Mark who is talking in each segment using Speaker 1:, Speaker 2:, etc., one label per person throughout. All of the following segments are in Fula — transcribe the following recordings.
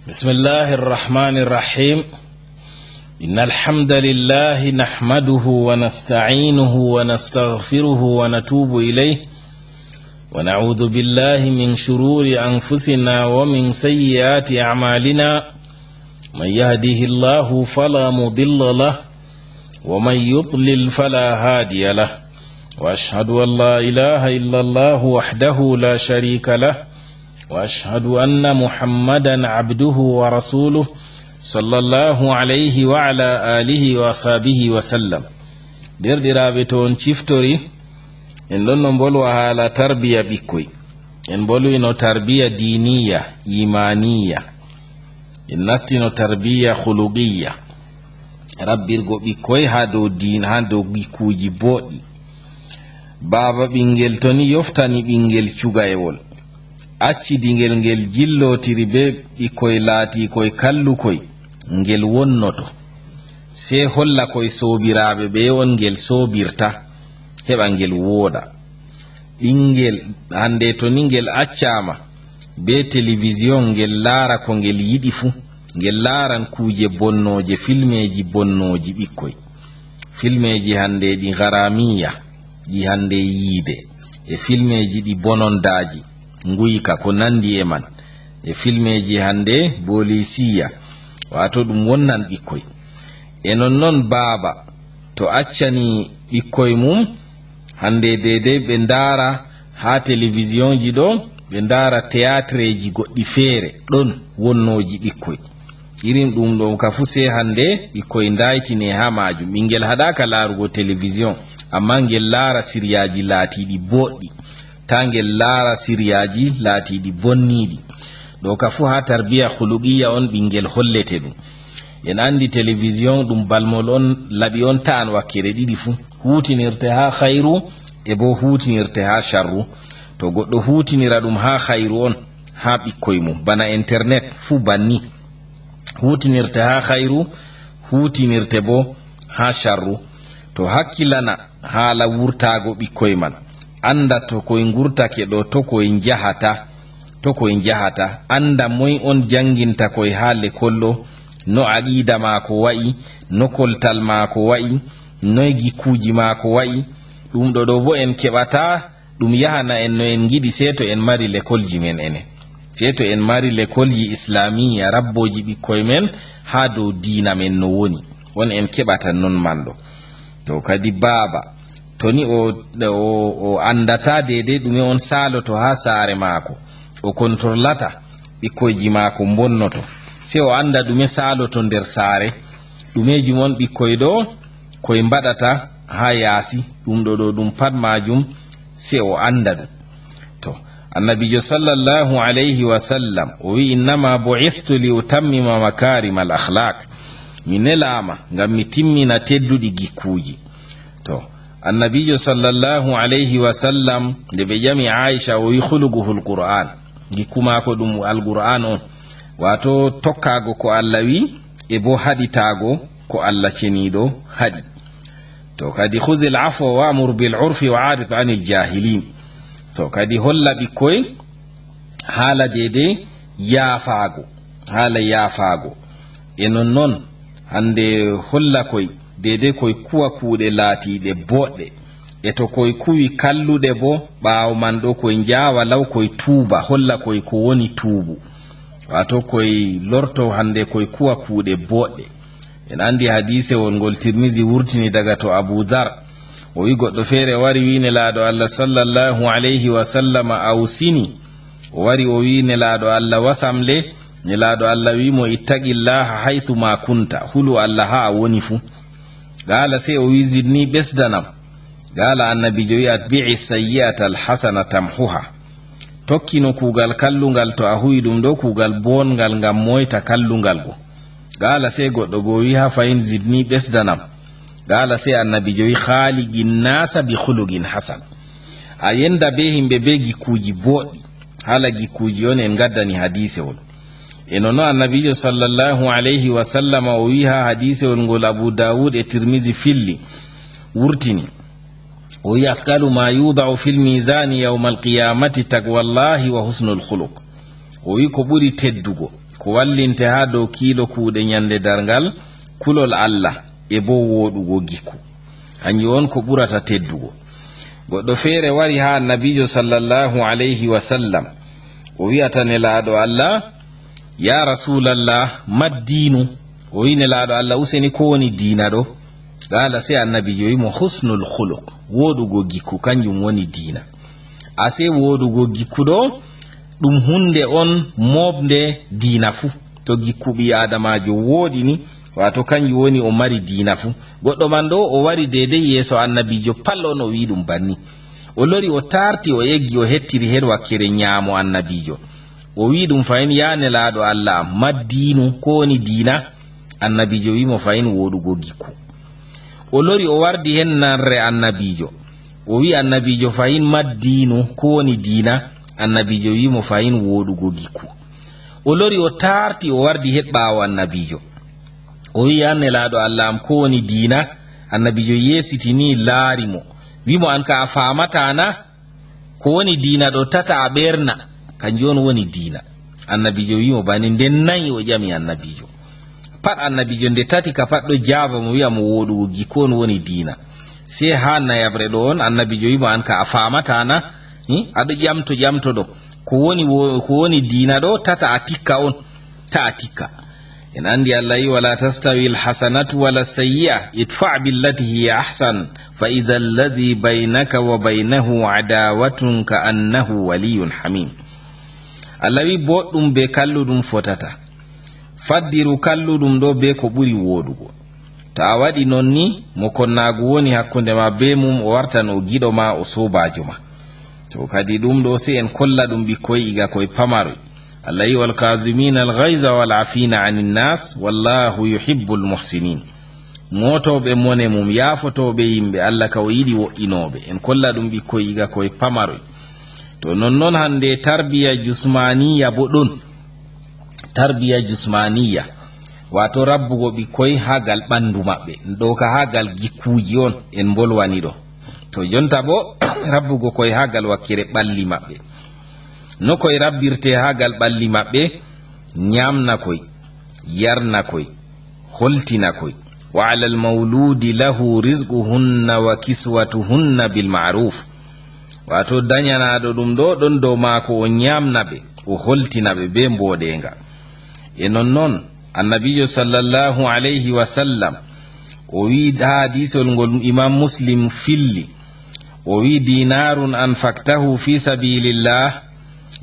Speaker 1: بسم الله الرحمن الرحيم. إن الحمد لله نحمده ونستعينه ونستغفره ونتوب إليه ونعوذ بالله من شرور أنفسنا ومن سيئات أعمالنا. من يهده الله فلا مضل له ومن يضلل فلا هادي له، وأشهد أن لا إله إلا الله وحده لا شريك له، وأشهد أن محمدا عبده ورسوله صلى الله عليه وعلى آله وصحبه وسلم. دردرابي تون چفتوري en ɗon no bolwa haala tarbiya ɓikkoy, en bolwino tarbiya diniya imaniya, en nastino tarbiya khuluqiya, rabbirgo ɓikkoy ha dow din, ha dow ɓikkuji boɗɗi. baba ɓingel toni yoftani ɓingel cugayewol, accidi ngel jillotiri be ɓikkoy laati koy kallukoy, ngel wonnoto se holla koy sobiraɓe ɓe on ngel sobirta heɓa ngel wooda. ɓingel hande to ni ngel accama be télévision ngel laara ko ngel yiɗi fu, ngel laaran kuje bonnoje, filmeji bonnoji ɓikkoy, filmeji hande ɗi garamiya ɗi hande yiide, e filmeji ɗi bonondaji nguyka ko nandi e man, e filmeji hande bolisiya, wato ɗum wonnan ɓikkoy. E non baaba to accani ɓikkoy mum hande dede ɓe ndara ha télévision ji ɗo, ɓe ndara théâtre ji goɗɗi feere ɗon wonnoji ɓikkoy irin ɗum ɗo ka fu se hande ɓikkoy ndaytine ha majum. ɓingel haɗaka laarugo télévision amma ngel laara siryaji laatiɗi boɗɗi, ta ngel laara siryaji laatiɗi bonniɗi. ɗo ka fu ha tarbiya khuluqiya on ɓingel hollete ɗum. en andi télévision ɗum balmol on, laɓi on ta'an wakkere ɗiɗi fu, hutinirte ha khairu e bo hutinirte ha sharru. to goɗɗo hutinira ɗum ha khairu on ha ɓikkoy mum, bana internet fu banni, hutinirte ha khairu, hutinirte bo ha sharru. to hakkilana haala wurtago ɓikkoy man, anda to koye gurtake ɗo to koye jahata, anda moy on janginta koye ha lekol ɗo, no aqida maako wa'i, no koltal maako wa'i, noy gikkuji maako wa'i. ɗum ɗo bo en keɓata ɗum yahana en no en giɗi seto en mari lekolji men enen, seto en mari lekolji islamiya, rabboji ɓikkoy men ha dow diina men no woni, on en keɓata non man ɗo. to kadi baaba toni o andata dede ɗume on saloto ha saare maako, o kontrollata ɓikkoyji maako bonnoto, se o anda ɗume saloto nder saare, ɗumeji mon ɓikkoy ɗo koye mbaɗata ha yaasi, ɗum ɗo ɗum pat majum se o anda ɗum. to annabijo sallallahu alayhi wa sallam o wi innama bu'ithtu li utammima makarima al akhlaq, mi nelama ngam mi timmina tedduɗi gikkuji. to annabijo sallallahu alayhi wa sallam nde ɓe ƴami Aisha o wi khuluguhul qur'an, gikku mako ɗum alqur'an on, wato tokkago ko Allah wi e bo haɗitago ko Allah ceniɗo haɗi. to kadi khudhil afwa wa'mur bil urfi wa'rid 'anil jahilin. to kadi holla ɓikkoy haala dede yaafago, e non hande holla koy dede koy kuwa kuuɗe laatiɗe boɗɗe, e to koy kuwi kalluɗe bo ɓaawo man ɗo koy njaawa law koy tuuba, holla koy ko woni tuubu, wato koy lorto hande koy kuwa kuuɗe boɗɗe. en andi hadise won ngol Tirmizi wurtini daga to Abu Dhar, o wi goɗɗo feere wari wi nelaaɗo Allah sallallahu alayhi wa sallam awsini, o wari o wi nelaaɗo Allah wasamle. nelaaɗo Allah wi mo ittaqillaha haythu ma kunta, hulu Allah ha a woni fu. gala se o wi zidni ɓesdanam. gala annabijo wi atbi'i sayyi'ata alhasana tamhuha, tokkino kuugal kallungal to a huwi ɗum ɗo kuugal bongal ngam moyta kallungal go. gala se goɗɗo go wi ha fayin zidni ɓesdanam. gala se annabijo wi khaliqin nasa bi khuluqin hasan, a yenda be himɓe be gikkuji boɗɗi. hala gikkuji on en gaddani hadise on. e nono annabijo sallallahu alayhi wa sallam o wi ha hadise on ngol Abu Dawud e Tirmizi filli wurtini, o wi afqalu ma yudau fil mizani yawma alqiyamati taqwallahi wa husnul khuluq. o wi ko ɓuri teddugo ko wallinte ha dow kiilo kuuɗe nyande darngal kulol Allah e bo woɗugo gikku hanjum won ko ɓurata teddugo. goɗɗo feere wari ha annabijo sallallahu alayhi wa sallam o wi'ata nelaaɗo Allah ya rasulallah maddinu o wi nelaaɗo Allah useni ko woni diina ɗo qala sai annabijo wimo husnul khuluq woɗugo gikku kanjum woni diina. ase woɗugo gikku ɗo ɗum hunde on mobde diina fu. to gikku ɓi adamajo woɗi ni wato kanjum woni o mari diina fu. goɗɗo man ɗo o wari dedei yeso annabijo pal on o wi ɗum banni. o lori o tarti o eggi o hettiri her wakkere nyaamo annabijo o wi ɗum fayin ya nelaaɗo Allah maddinu ko woni diina. annabijo wimo fayin woɗugo gikku. o lori o wardi hen nanre annabijo o wi annabijo fayin maddinu ko woni diina. annabijo wimo fayin woɗugo gikku. o lori o tarti o wardi het ɓaawo annabijo o wi ya nelaaɗo Allah am ko woni diina. annabijo yesitini laari mo wimo an ka a famata na ko woni diina ɗo tata a ɓerna kanjum on woni diina. annabijo wimo bani nden nayi o ƴami annabijo pat. annabijo nde tati ka pat ɗo jaaba mo wi'a mo woɗugo gikku on woni diina. sei ha nayabre ɗo on annabijo wimo an ka a famata na aɗo ƴamto ɗo ko woni diina ɗo tata a tikka on ta a tikka. en andi Allah yi wala tastawi alhasanatu wala sayyi'a idfa' billati hiya ahsan fa idha alladhi baynaka wa baynahu adawatun ka annahu waliyyun hamim. Allah wi boɗɗum be kalluɗum fotata. faddiru kalluɗum ɗo be ko ɓuri woɗugo. to a waɗi non ni mo konnagu woni hakkunde ma be mum o wartan o giɗo ma o sobajo ma. to kadi ɗum ɗo sei en kolla ɗum ɓikkoy iga koye pamaroy. Allah yi wal kazimina al ghaiza wal afina anin nas wallahu yuhibbul muhsinin. motoɓe mone mum yafotoɓe yimɓe Allah ka o yiɗi wo'inoɓe. en kolla ɗum ɓikkoy iga koye pamaroy. to nonnon hande tarbiya jusmaniya bo ɗon. tarbiya jusmaniya wato rabbugo ɓikkoy ha gal ɓandu maɓɓe ɗo ka ha gal gikkuji on en bolwani ɗo. to jonta bo rabbugo koye ha gal wakkere ɓalli maɓɓe. no koye rabbirte ha gal ɓalli maɓɓe nyamna koy yarna koy holtina koy. wa ala almawludi lahu rizquhunna wa kiswatuhunna bil ma'ruf. wato dañanaɗo ɗum ɗo ɗon dow maako o nyamna ɓe o holtina ɓe be mboɗenga. e nonnon annabijo sallallahu alayhi wa sallam o wi ha hadisol ngol imam muslim filli o wi dinarun anfaktahu fi sabilillah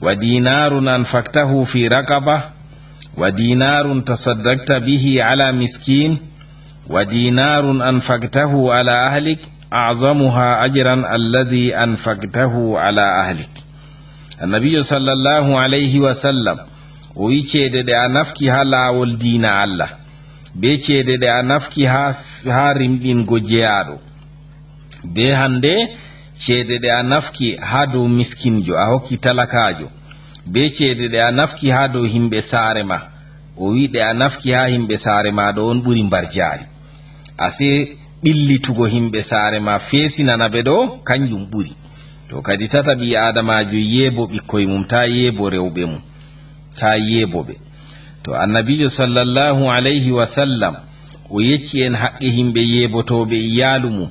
Speaker 1: wa dinarun anfaktahu fi raqaba wa dinarun tasaddaqta bihi ala miskin wa dinarun anfaktahu ala ahlik a'zamuha ajran alladhi anfaktahu ala ahlik. annabijo sallallahu alayhi wa sallam o wi ceede ɗe a nafki ha laawol diina Allah be ceede ɗe a nafki ha rimɗingo jeyaɗo be hande ceede ɗe a nafki ha dow miskinjo a hokki talakajo be ceede ɗe a nafki ha dow himɓe saare ma. o wi ɗe a nafki ha himɓe saare ma ɗo on ɓuri mbar jaari. ase ɓillitugo himɓe saare ma feesinana ɓe ɗo kanjum ɓuri. to kadi tata ɓi adamajo yeebo ɓikkoye mum ta yeebo rewɓe mum ta yeebo ɓe. to annabijo sallallahu alayhi wa sallam o yecci en haqqe himɓe yeebotoɓe iyalu mum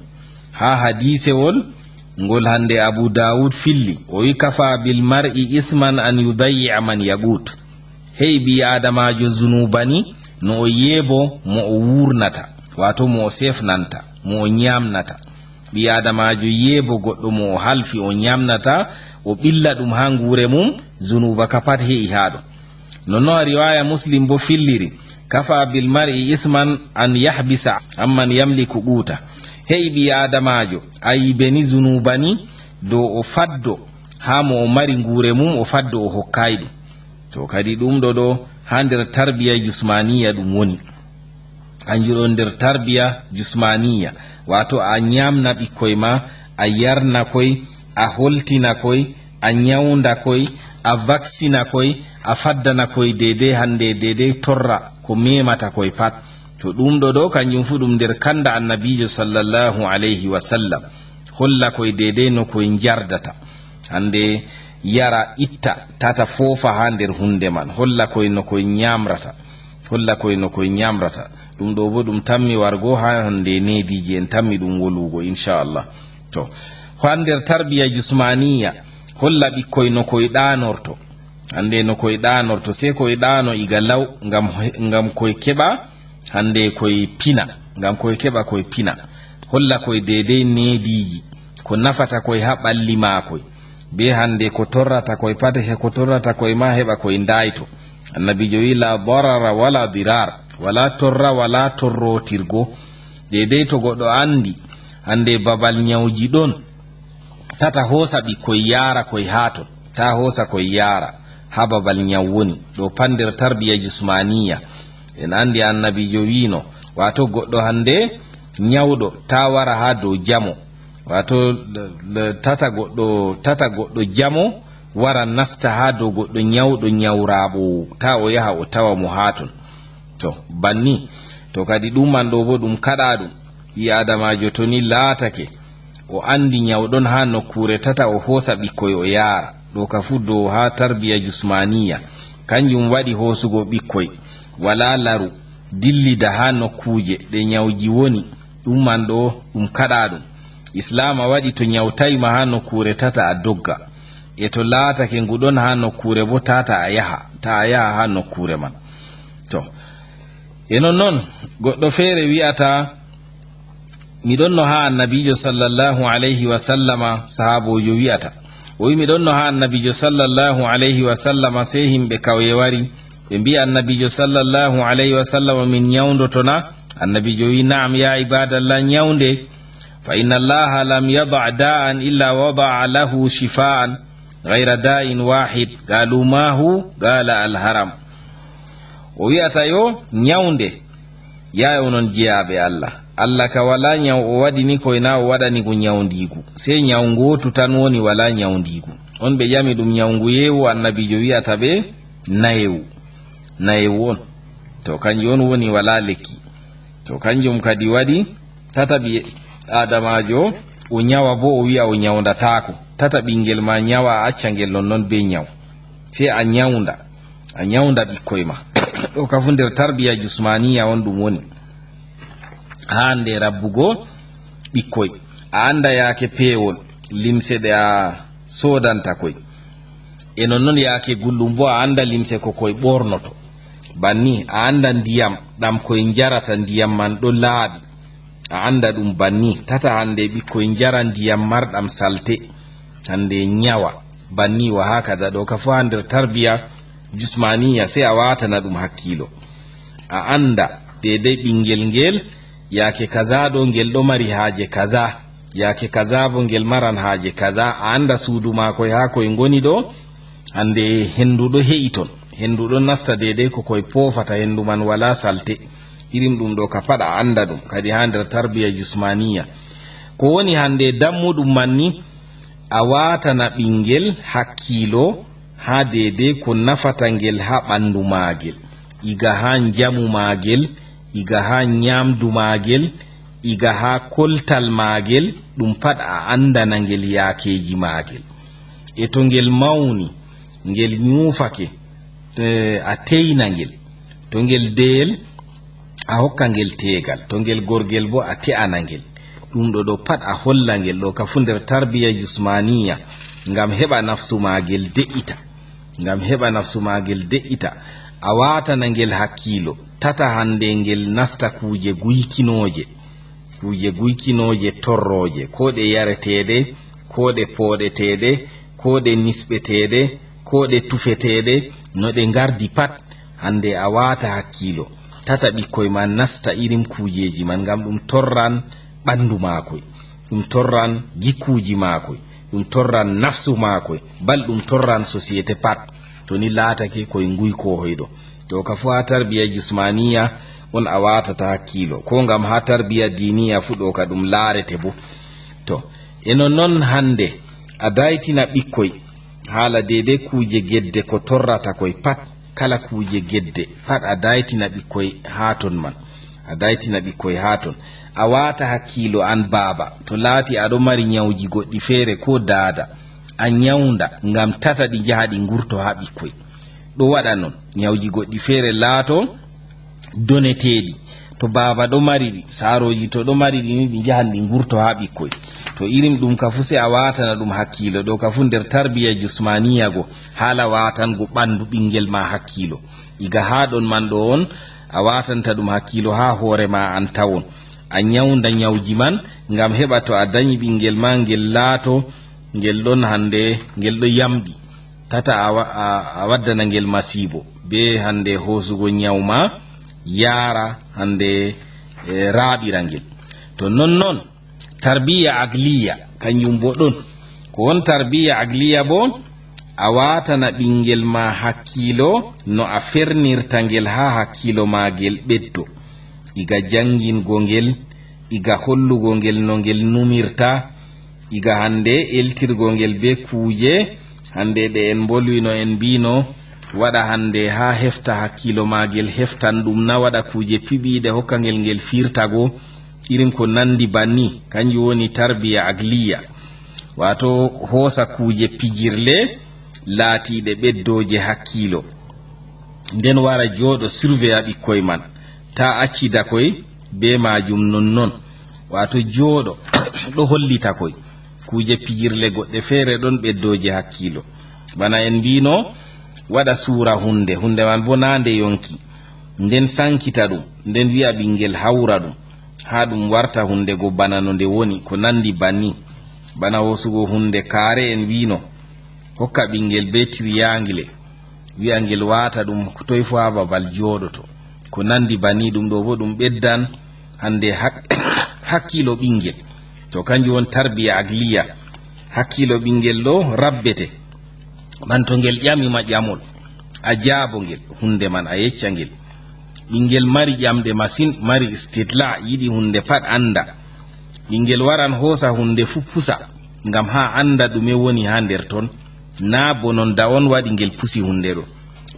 Speaker 1: ha hadisewol ngol hande abu dawud filli o wi kafa bil mar'i ithman an yudayya man yagut. hey ɓi adamajo zunubani no o yeebo mo o wurnata wato mo o sefnanta mo o nyamnata. ɓi adamajo yeebo goɗɗo mo o halfi o nyamnata o ɓilla ɗum ha ngure mum zunuba ka pat he'i haɗo. nonno riwaya muslim bo filliri kafa bil mar'i ithman an yahbisa amman yamliku quta. hey ɓi adamajo ayibeni zunubani dow o faddo ha mo o mari ngure mum o faddo o hokkay ɗum. to kadi ɗum ɗo ha nder tarbiya jusmaniya ɗum woni. kanjuɗo nder tarbiya jusmaniya wato a nyamna ɓikkoy ma a yarna koy a holtina koy a nyawda koy a vaccina koy a faddana koy dede hande dede torra ko memata koy pat. to ɗum ɗo kanjum fu ɗum nder kanda annabijo sallallahu alayhi wa sallam holla koy dede no koy jardata. hande yara itta tata fofa ha nder hunde man holla koy no koy nyamrata dum do bo dum tammi wargo ha hande nediji en tammi dum wolugo inshallah. To ha nder tarbiya jismaniya holla bikkoy no koy danorto hande no koy danorto se koy dano iga law ngam koy keba hande koy pina ngam koy keba koy pina holla koy dede nediji ko nafata koy ha balli makoy be hande ko torrata koy pate he ko torrata koy ma heba koy ndayto. Annabijo wi la darara wala dirar, wala torra wala torrotirgo. Dede to godo andi hande babal nyawji don tata hosa bikkoy yara koy haton, ta hosa koy yara ha babal nyawoni do pandir tarbiya jismaniya. En andi annabijo wino wato goddo hande nyawdo ta wara ha do jamo, wato tata goddo jamo wara nasta ha do goddo nyawdo nyawrabo ta o yaha o tawa mo haton. To banni to kadi dum man do bo dum kada dum yi adamajo to ni laatake o andi nyawdon ha nokkure tata o hosa bikkoy o yara do ka fuddo ha tarbiya jismaniya kanjum wadi hosugo bikkoy wala laru dillida ha nokkuje de nyawji woni dum man do dum kada dum islama wadi to nyawtai ma ha nokkure tata a dogga e to laatake ngudon ha nokkure bo tata a yaha ha nokkure man. To enon non goddo fere wi'ata midon no ha annabijo sallallahu alaihi wa sallama sahabojo wi'ata o wi midon no ha annabijo sallallahu alaihi wa sallama sai himbe kawye wari be bi annabijo sallallahu alaihi wa sallama min nyawndotona. Annabijo wi na'am ya ibadallah nyawnde fa inna allaha lam yad'a da'an illa wada'a lahu shifaan ghayra da'in wahid qalu ma hu qala al haram. O wi'ata yo nyawnde ya onon jiyabe Allah ka wala nyaw o wadi ni ko ina o wadani go nyawndigu se nyawngotu tan woni wala nyawndigu on be jami dum nyawngu yewu annabijo wi'ata be nayewu on to kanjon woni wala lekki. To kanjum kadi wadi tata bi adamajo o nyawa bo o wi'a o nyawndatako tata bingel ma nyawa acca ngel non be nyaw se a nyawnda bikkoy ma do ka funde tarbiya jismaniya on dum woni hande rabbugo bikkoy a anda yake pewol limse de a sodanta koy e non yake gullumbo a anda limse ko koy bornoto banni a anda ndiyam dam koy jarata ndiyam man do laabi a anda dum banni tata hande bikkoy jara ndiyam mardam salte hande nyawa banni wa haka do ka fu hande tarbiya jismaniya sai a wata na dum hakkilo a anda dede bingel ngel yake kaza do ngel do mari haaje kaza yake kaza bo ngel maran haaje kaza a anda suudu mako ha koy ngoni do ande hendu do heiton hendu do nasta dede ko koy pofata hendu man wala salte irim dum do ka pada anda dum kadi hande tarbiya jismaniya ko woni hande dammudum manni a wata na bingel hakkilo ha dede ko nafata ngel ha bandu magel iga ha jamu magel iga ha nyamdu magel iga ha koltal magel dum pat a anda na ngel yakeji magel e to ngel mauni ngel nyufake a teyna ngel to ngel del a hokka ngel tegal to ngel gorgel bo a te'ana ngel dum do pat a holla ngel do ka funde tarbiya jismaniya ngam heba nafsu magel de'ita a wata na ngel hakkilo tata hande ngel nasta kuje guykinoje torroje ko de yaretede ko de podetede ko de nisbetede ko de tufetede no de gardi pat hande a wata hakkilo tata bikkoy man nasta irim kujeji man ngam dum torran bandu makoy dum torran gikuji makoy dum torran nafsu makoy bal dum torran societe pat to ni laatake koy nguy ko hoydo to ka fu tarbiya jismaniya on a wata ta hakkilo ko ngam ha tarbiya diniya fudo ka dum laarete bo. To eno non hande a daitina bikkoy hala dede kuje gedde ko torrata koy pat kala kuje gedde pat a daitina bikkoy haton a wata hakkilo an baba to laati ado mari nyawji goddi fere ko dada a nyawda ngam tata ɗi jaha ɗi ngurto ha ɓikkoy ɗo waɗa non nyawji goɗɗi feere laato doneteɗi to baba ɗo mari ɗi saroji to ɗo mari ɗi ni ɗi jahan ɗi ngurto ha ɓikkoy to irin ɗum ka fu se a watana ɗum hakkilo ɗo ka fu nder tarbiya jusmaniya go hala watango ɓandu ɓingel ma hakkilo iga ha ɗon man ɗo on a watanta ɗum hakkilo ha hoore ma an tawon a nyawda nyawji man ngam heɓa to a dañi ɓingel ma ngel laato ngel ɗon hande ngel ɗo yamɗi tata a waddana ngel masibo be hande hosugo nyawma yara hande raɓira ngel to non tarbiya agliya kanjum bo ɗon ko won tarbiya agliya bo a watana ɓingel ma hakkilo no a fernirta ngel ha hakkilo magel ɓeddo iga jangingo ngel iga hollugo ngel no ngel numirta iga hande eltirgo ngel be kuuje hande ɗe en bolwino en mbino waɗa hande ha hefta hakkilo magel heftan ɗum na waɗa kuuje piɓiɗe hokka ngel ngel firtago irin ko nandi banni kanjum woni tarbiya agliya wato hosa kuuje pijirle laatiɗe ɓeddoje hakkilo nden wara jooɗo surveya ɓikkoy man ta accida koy be majum nonnon wato jooɗo ɗo hollita koy kuje pijirle goɗɗe feere ɗon ɓeddoje hakkilo bana en mbino waɗa suura hunde man bo nande yonki nden sankita ɗum nden wi'a ɓingel hawra ɗum ha ɗum warta hunde go bana no nde woni ko nandi banni bana hosugo hunde kaare en mbino hokka ɓingel be triangle wi'a ngel wata ɗum toy fu ha babal jooɗoto ko nandi banni ɗum ɗo bo ɗum ɓeddan hande hakkilo ɓingel to kanjum won tarbiya agliya hakkilo ɓingel ɗo rabbete man to ngel ƴamima ƴamol a jaabo ngel hunde man a yecca ngel ɓingel mari ƴamde masin mari istitla yiɗi hunde pat anda ɓingel waran hosa hunde fu pusa ngam ha anda ɗume woni ha nder ton na bononda on waɗi ngel pusi hunde ɗo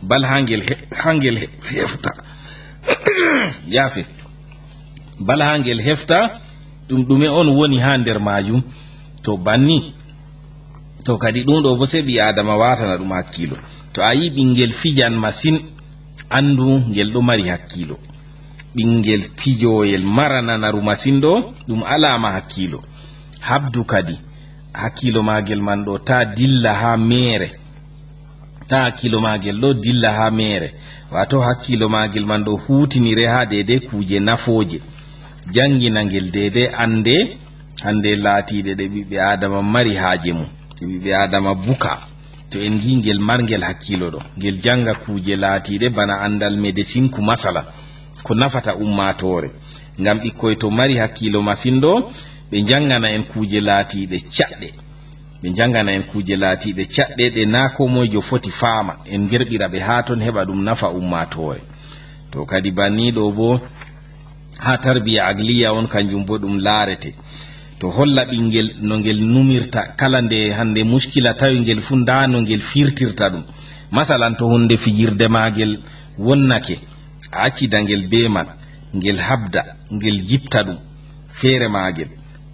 Speaker 1: bal ha ngel hefta yafe bal ha ngel hefta ɗum ɗume on woni ha nder majum to banni to kadi ɗum ɗo bo se ɓi adama watana ɗum hakkilo to a yi ɓingel fijan masin andu ngel ɗo mari hakkilo ɓingel pijoyel marananaru masin ɗo ɗum alama hakkilo habdu kadi hakkilo magel man ɗo ta dilla ha mere ta hakkilo magel ɗo dilla ha mere wato hakkilo magel man ɗo hutinire ha dede kuje nafoje jangina ngel dede ande hande laatiɗe ɗe ɓiɓɓe adama mari haaje mum ɓiɓɓe adama buka to en gi ngel marngel hakkilo ɗo ngel janga kuje laatiɗe bana andal médecine ku masala ko nafata ummatore ngam ɓikkoy to mari hakkilo masin ɗo ɓe jangana en kuje laatiɗe caɗɗe ɓe jangana en kuje laatiɗe caɗɗe ɗe na ko moyjo foti faama en gerɓira ɓe ha ton heɓa ɗum nafa ummatore to kadi banni ɗo bo ha tarbiya agliya on kanjum bo ɗum laarete to holla ɓingel no ngel numirta kala nde hande muskila tawi ngel fu nda no ngel firtirta ɗum masalan to hunde fijirde magel wonnake a accida ngel be man ngel habda ngel jipta ɗum feere magel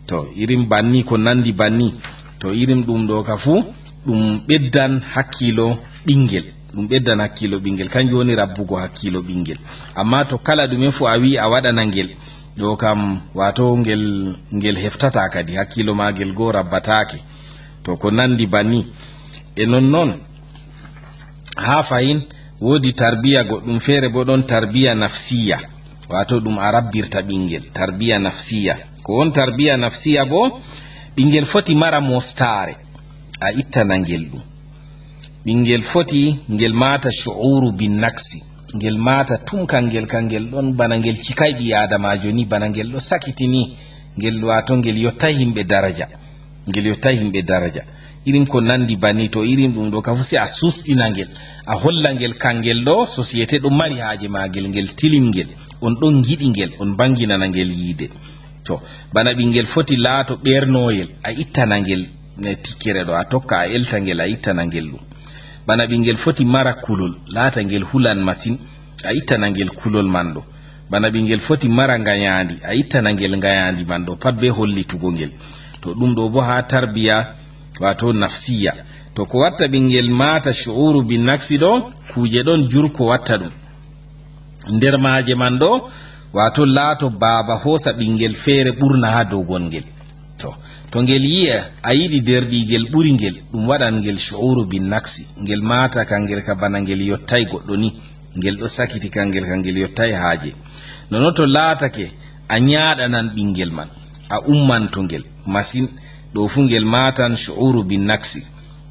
Speaker 1: to irin banni ko nandi banni to irin ɗum ɗo ka fu ɗum ɓeddan hakkilo ɓingel ɗum ɓeddan hakkilo ɓingel kanjum woni rabbugo hakkilo ɓingel amma to kala ɗumen fu a wi a waɗana ngel ɗo kam wato ngel heftata kadi hakkilo magel go rabbatake to ko nandi banni e nonnon ha fayin wodi tarbiya goɗɗum feere bo ɗon tarbiya nafsiya wato ɗum a rabbirta ɓingel tarbiya nafsiya ko won tarbiya nafsiya bo ɓingel foti mara mostare a ittana ngel ɗum ɓingel foti ngel mata shu'uru bin naksi ngel mata tunkan ngel kangel ɗon bana ngel cikay ɓi adamajo ni bana ngel ɗo sakitini ngel wato ngel yotta himɓe daraja irin ko nandi bani to irin ɗum ɗo kafu se a susɗina ngel a holla ngel kangel ɗo société ɗo mari haaje magel ngel tilimngel on ɗon giɗi ngel on banginana ngel yiide to bana ɓingel foti laato ɓernoyel a ittana ngel ne tikkere ɗo a tokka a elta ngel a ittana ngel ɗum bana ɓingel foti mara kulol laata ngel hulan masin a ittana ngel kulol man ɗo bana ɓingel foti mara ngayandi a ittana ngel ngayandi man ɗo pat be hollitugo ngel to ɗum ɗo bo ha tarbiya wato nafsiya. To ko watta ɓingel mata shu'uru bin naqsi ɗo kuje ɗon jurko watta ɗum nder maaje man ɗo wato laato baba hosa ɓingel feere ɓurna ha dow gongel. to ngel yi'a a yiɗi derɗigel ɓuri ngel ɗum waɗan ngel shu'uru bin naqsi, ngel mata kangel ka bana ngel yottay goɗɗo ni, ngel ɗo sakiti kangel kangel yottay haaje. nono to laatake a ñaaɗanan ɓingel man, a ummanto ngel masin, ɗo fu ngel matan shu'uru bin naqsi.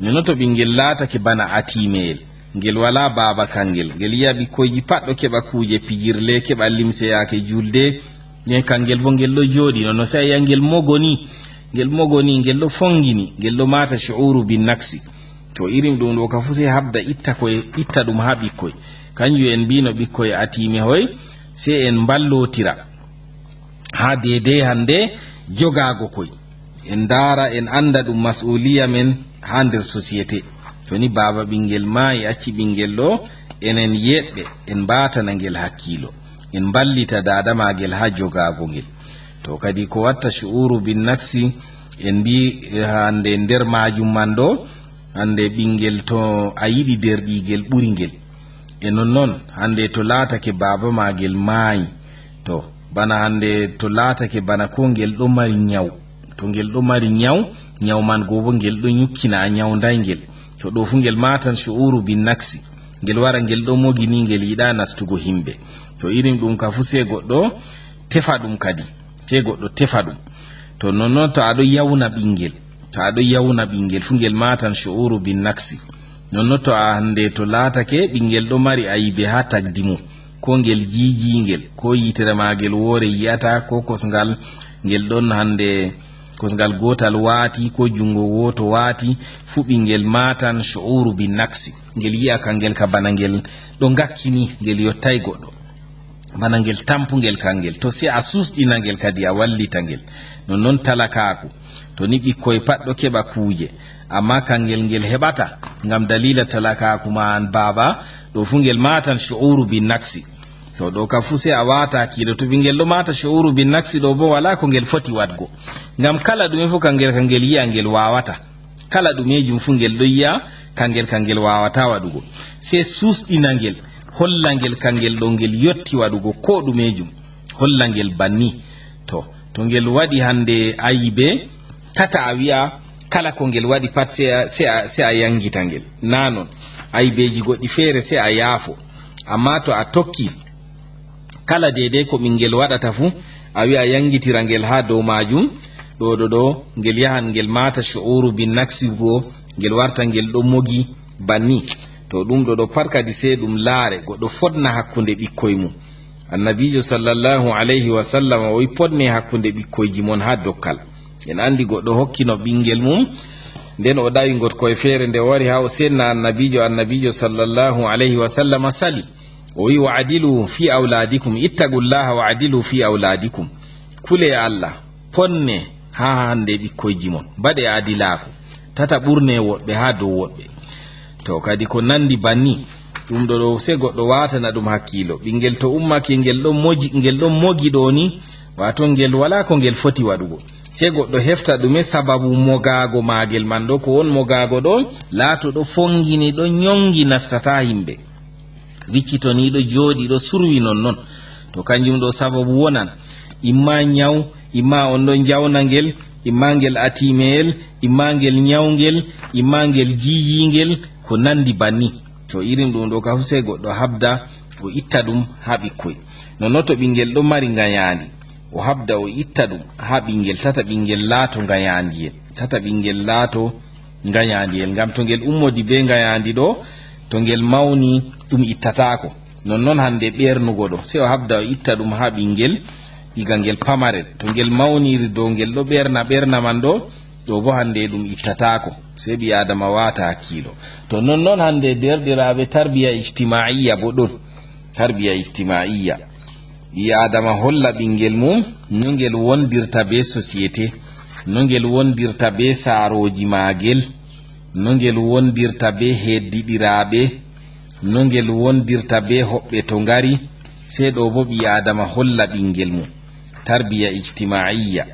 Speaker 1: nono to ɓingel laatake bana atimeyel, ngel wala baba kangel, ngel yi'a ɓikkoyji pat ɗo keɓa kuje pijirle, keɓa limse yake julde, nden kangel bo ngel ɗo jooɗi. nono sai yi'a ngel mogoni ngel ɗo fongini, ngel ɗo mata shu'uru bin naqsi. to irin ɗum ɗo ka fu sai habda itta ɗum ha ɓikkoy. kanjum en mbino ɓikkoy atime hoy sai en ballotira ha dede hande jogago koy, en dara en anda ɗum mas'uliya men ha nder société. to ni baba ɓingel maayi acci ɓingel ɗo, enen yeɗɓe en mbatana ngel hakkilo, en ballita dada magel ha jogago ngel. to kadi ko watta shu'uru bin naqsi en mbi hande nder majum man ɗo, hande ɓingel to a yiɗi derɗigel ɓuri ngel, e nonnon hande to laatake baba magel maayi, to bana hande to laatake bana ko ngel ɗo mari nyaw, to ngel ɗo mari nyaw man gobo ngel ɗo nyukkina a nyawdayngel, to ɗo fu ngel matan shu'uru bin naqsi, ngel wara ngel ɗo mogini ngel yiɗa nastugo himɓe. to irin ɗum ka fu sai goɗɗo tefa ɗum kadi, sai goɗɗo tefa ɗum. to nonnon to aɗo yawna ɓingel fu ngel matan shu'uru bin naqsi. nonnon to a hande to laatake ɓingel ɗo mari ayibe ha tagdi mum, ko ngel jijingel, ko yitere magel woore yiyata, ko kosngal ngel ɗon hande kosngal gotal waati, ko jungo woto waati, fu ɓingel matan shu'uru bin naqsi. ngel yi'a kangel ka bana ngel ɗo ngakkini, ngel yottay goɗɗo, bana ngel tampungel kangel. to sai a susɗina ngel kadi a wallita ngel. nonnon talakaku to ni ɓikkoy pat ɗo keɓa kuje, amma kangel ngel heɓata ngam dalila talakaku ma an baba, ɗo fu ngel matan shu'uru bin naqsi. to ɗo ka fu sai a wata hakkilo. to ɓingel ɗo mata shu'uru bin naqsi ɗo bo wala ko ngel foti wadgo, ngam kala ɗume fu kangel yi'a ngel wawata, kala ɗumejum fu ngel ɗo yi'a kangel wawata waɗugo. sai susɗina ngel, holla ngel kangel ɗo ngel yotti waɗugo ko ɗumejum, holla ngel banni. to ngel waɗi hande ayibe, tata a wi'a kala ko ngel waɗi pat sai a yangita ngel, nanon ayibeji goɗɗi feere sai a yaafo. amma to a tokki kala dede ko ɓingel waɗata fu a wi'a yangitira ngel ha dow majum, ɗo ngel yahan ngel mata shu'uru bin naqsi go, ngel warta ngel ɗo mogi banni. to ɗum ɗo pat kadi sai ɗum laare goɗɗo fodna hakkunde ɓikkoy mum. annabijo sallallahu alayhi wa sallam o wi podne hakkunde ɓikkoyji mon ha dokkal. en andi goɗɗo hokkino ɓingel mum, nden o ɗawi ngotkoye feere, nde wari ha o senna annabijo sallallahu alayhi wa sallam sali, o wi wa adilu fi auladikum, ittaqullaha wa adilu fi auladikum, kule Allah ponne ha hande ɓikkoyji mon, mbaɗe adilaku, tata ɓurne woɗɓe ha dow woɗɓe. to kadi ko nandi banni ɗum ɗo sai goɗɗo watana ɗum hakkilo. ɓingel to ummake ngel ɗon mogi ɗo ni, wato ngel wala ko ngel foti waɗugo, sai goɗɗo hefta ɗume sababu mogago magel man ɗo, ko won mogago ɗo laato ɗo fongini, ɗo nyongi, nastata himɓe, wiccitoni ɗo jooɗi ɗo surwi nonnon. to kanjum ɗo sababu wonan, imma nyaw, imma on ɗon jawna ngel, imma ngel atimeyel, imma ngel nyawngel, imma ngel jijingel, ko nandi banni. to irin ɗum ɗo ka fu sai goɗɗo habda o itta ɗum ha ɓikkoy. nonnon to ɓingel ɗo mari ngayandi, o habda o itta ɗum ha ɓingel, tata ɓingel laato ngayandiyel, ngam to ngel ummodi be ngayandi ɗo, to ngel mawni ɗum ittatako. nonnon hande ɓernugo ɗo sai o habda o itta ɗum ha ɓingel iga ngel pamarel, to ngel mawniri dow ngel ɗo ɓerna man ɗo bo hande ɗum ittatako, sai ɓi adama wata hakkilo. to nonnon hande derɗiraɓe tarbiya ijtimaiya bo ɗon, tarbiya ijtimaiya, ɓi adama holla ɓingel mum no ngel wondirta be société, no ngel wondirta be saaroji magel, no ngel wondirta be heddiɗiraɓe, no ngel wondirta be hoɓɓe to ngari. sai ɗo bo ɓi adama holla ɓingel mum tarbiya ijtimaiya,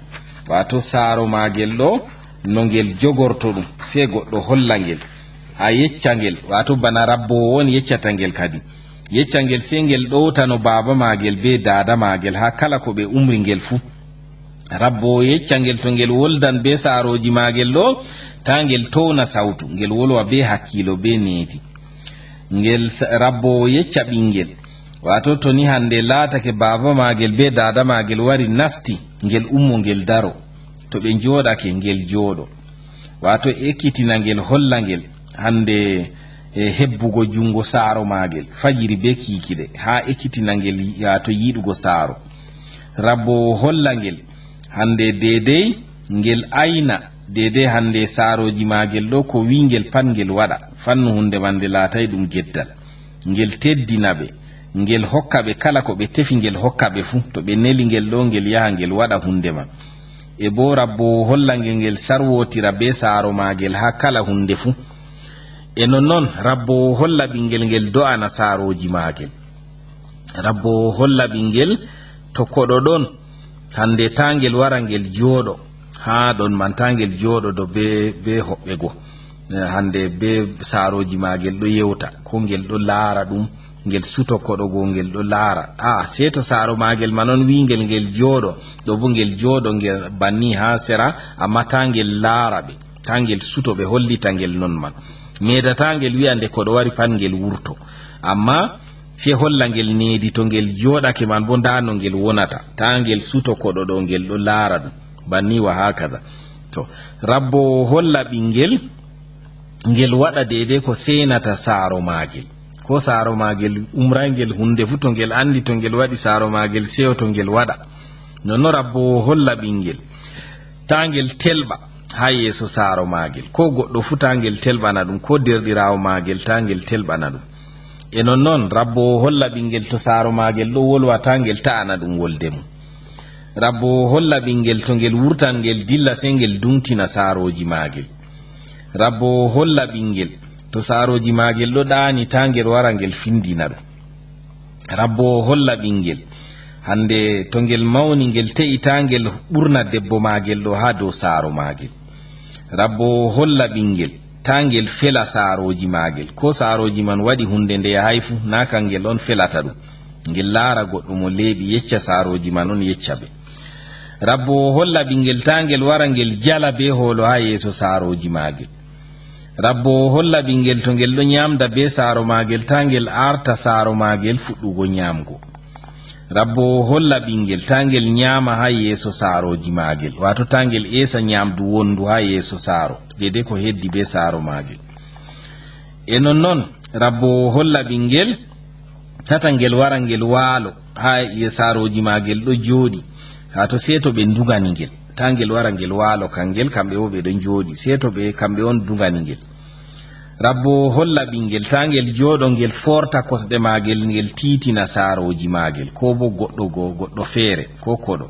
Speaker 1: wato saaro magel ɗo no ngel jogorto ɗum sei goɗɗo holla ngel ha yecca ngel wato bana rabbowo woni yeccata ngel kadi yecca ngel sei ngel ɗowtano baba magel be dada magel ha kala ko ɓe umri ngel fu rabbowo yecca ngel to ngel woldan be saroji magel ɗo ta ngel towna sautu ngel wolwa be hakkilo be neeti ngel rabbowo yecca ɓingel wato to ni hande laatake baba magel be dada magel wari nasti ngel ummo ngel daro to ɓe joɗake ngel jooɗo wato ekkitina ngel holla ngel hande hebbugo jungo saaro magel fajiri be kikiɗe ha ekkitina ngel wato yiɗugo saaro rabbowo holla ngel hande dedei ngel ayna dedei hande saaroji magel ɗo ko wi ngel pat ngel waɗa fannu hunde man nde laatay ɗum geddal ngel teddina ɓe ngel hokka ɓe kala ko ɓe tefi ngel hokka ɓe fu to ɓe neli ngel ɗo ngel yaha ngel waɗa hunde man e bo rabbowo holla ngel sarwotira be saaro magel ha kala hunde fu e nonnon rabbowo holla ɓingel ngel do'ana saaroji magel rabbowo holla ɓingel to koɗo ɗon hande ta ngel wara ngel jooɗo ha ɗon man ta ngel jooɗo be hoɓɓe go hande be saaroji magel ɗo yewta ko ngel ɗo laara ɗum ngel suto koɗo go ngel ɗo laara sei to saaro magel manon wi ngel jooɗo ɗo bo ngel jooɗo ngel banni ha sera amma ta ngel laara ɓe ta ngel suto ɓe hollita ngel non man medata ngel wi'a nde koɗo wari pat ngel wurto amma sei holla ngel needi to ngel jooɗake man bo nda no ngel wonata ta ngel suto koɗo ɗo ngel ɗo laara ɗum banni wa hakaza to rabbowo holla ɓingel ngel waɗa deidei ko senata saaro magel ko saaro magel umrangel hunde fu to ngel andi to ngel waɗi saaro magel seyo to ngel waɗa nonno rabbowo holla ɓingel ta ngel telɓa ha yeeso saaro magel ko goɗɗo fu ta ngel telɓana ɗum ko derɗirawo magel ta ngel telɓana ɗum e nonnon rabbowo holla ɓingel to saaro magel ɗo wolwa ta ngel ta'ana ɗum wolde mum rabbowo holla ɓingel to ngel wurtan ngel dilla sei ngel dumtina saaroji magel rabbowo holla ɓingel to saaroji magel ɗo ɗaani ta ngel wara ngel findina ɗum rabbowo holla ɓingel hande to ngel mawni ngel te'i ta ngel ɓurna debbo magel ɗo ha dow saaro magel rabbowo holla ɓingel ta ngel fela saaroji magel ko saaroji man waɗi hunde nde yahay fu na kangel on felata ɗum ngel laara goɗɗo mo leeɓi yecca saaroji man on yecca ɓe rabbowo holla ɓingel ta ngel wara ngel jala be hoolo ha yeeso saaroji magel rabbowo holla ɓingel to ngel ɗo nyamda be saaro magel ta ngel arta saaro magel fuɗɗugo nyamgo rabbowo holla ɓingel ta ngel nyama ha yeeso saaroji magel wato ta ngel esa nyamdu wondu ha yeeso saaro dedei ko heddi be saaro magel e nonnon rabbowo holla ɓingel tata ngel wara ngel waalo ha saaroji magel ɗo jooɗi wato sei to ɓe ndugani ngel ta ngel wara ngel waalo kangel kamɓe wo ɓe ɗon jooɗi sei to ɓe kamɓe on dugani ngel rabbowo holla ɓingel ta ngel jooɗo ngel forta kosɗe magel ngel tiitina saaroji magel ko bo goɗɗo feere ko koɗo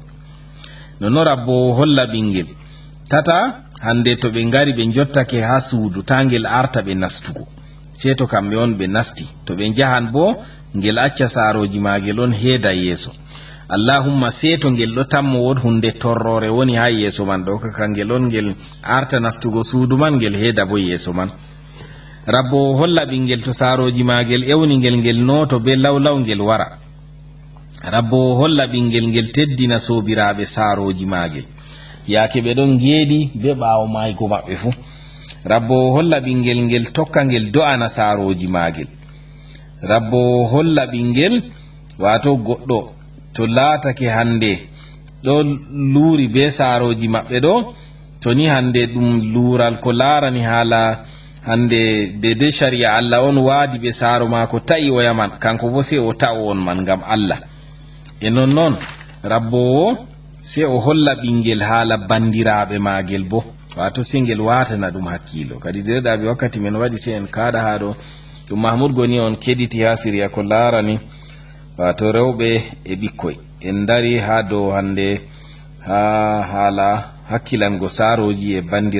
Speaker 1: nonno rabbowo holla ɓingel tata hande to ɓe ngari ɓe jottake ha suudu ta ngel arta ɓe nastugo sei to kamɓe on ɓe nasti to ɓe jahan bo ngel acca saaroji magel on heeda yeeso allahumma sei to ngel ɗo tammo wod hunde torrore woni ha yeeso man ɗo kaka ngel on ngel arta nastugo suudu man ngel heeda bo yeeso man rabbowo holla ɓingel to saaroji magel ewni ngel noto be lawlaw ngel wara rabbowo holla ɓingel ngel teddina sobiraɓe saaroji magel yaake ɓe ɗon geedi be ɓaawo maygo maɓɓe fu rabbowo holla ɓingel ngel tokka ngel do'ana saaroji magel rabbowo holla ɓingel wato goɗɗo to laatake hande ɗo luuri be saaroji maɓɓe ɗo to ni hande ɗum luural ko laarani haala hande dede sharia Allah on waadi ɓe saaro maako ta'i o yaman kanko bo sei o ta'o on man ngam Allah e nonnon rabbowo sei o holla ɓingel haala bandiraɓe magel bo wato sei ngel watana ɗum hakkilo kadi derɗaɓe wakkati men waɗi sei en kaɗa ha ɗo ɗum mahmoud goni on keɗiti ha siriya ko laarani wato rewɓe e ɓikkoy en dari ha dow hande ha haala hakkilango saaroji e bandir